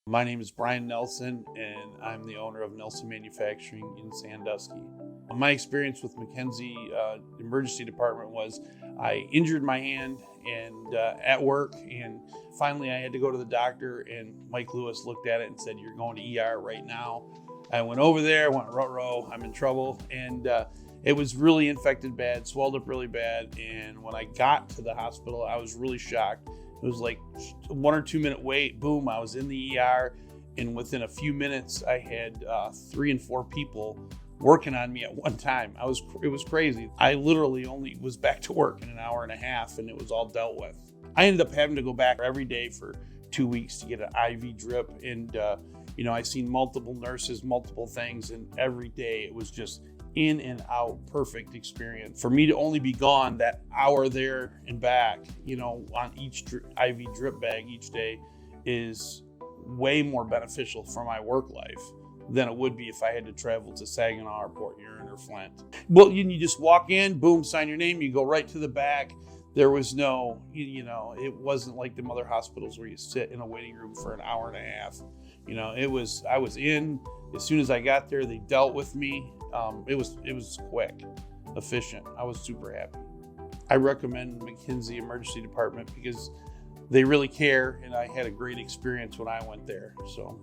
My name is Brian Nelson, and I'm the owner of Nelson Manufacturing in Sandusky. My experience with McKenzie Emergency Department was I injured my hand and at work, and finally I had to go to the doctor, and Mike Lewis looked at it and said, "You're going to ER right now." I went over there, went row, I'm in trouble, and it was really infected bad, swelled up really bad, and when I got to the hospital, I was really shocked. It was like a 1 or 2 minute wait, boom, I was in the ER, and within a few minutes, I had 3 and 4 people working on me at one time. It was crazy. I literally only was back to work in an hour and a half, and it was all dealt with. I ended up having to go back every day for 2 weeks to get an IV drip, and I seen multiple nurses, multiple things, and every day it was just in and out, perfect experience. For me to only be gone that hour there and back, on each IV drip bag each day is way more beneficial for my work life than it would be if I had to travel to Saginaw or Port Huron or Flint. Well, you just walk in, boom, sign your name, you go right to the back. There was no, it wasn't like the other hospitals where you sit in a waiting room for an hour and a half. I was in, as soon as I got there, they dealt with me. It was quick, efficient. I was super happy. I recommend McKenzie Emergency Department because they really care, and I had a great experience when I went there. So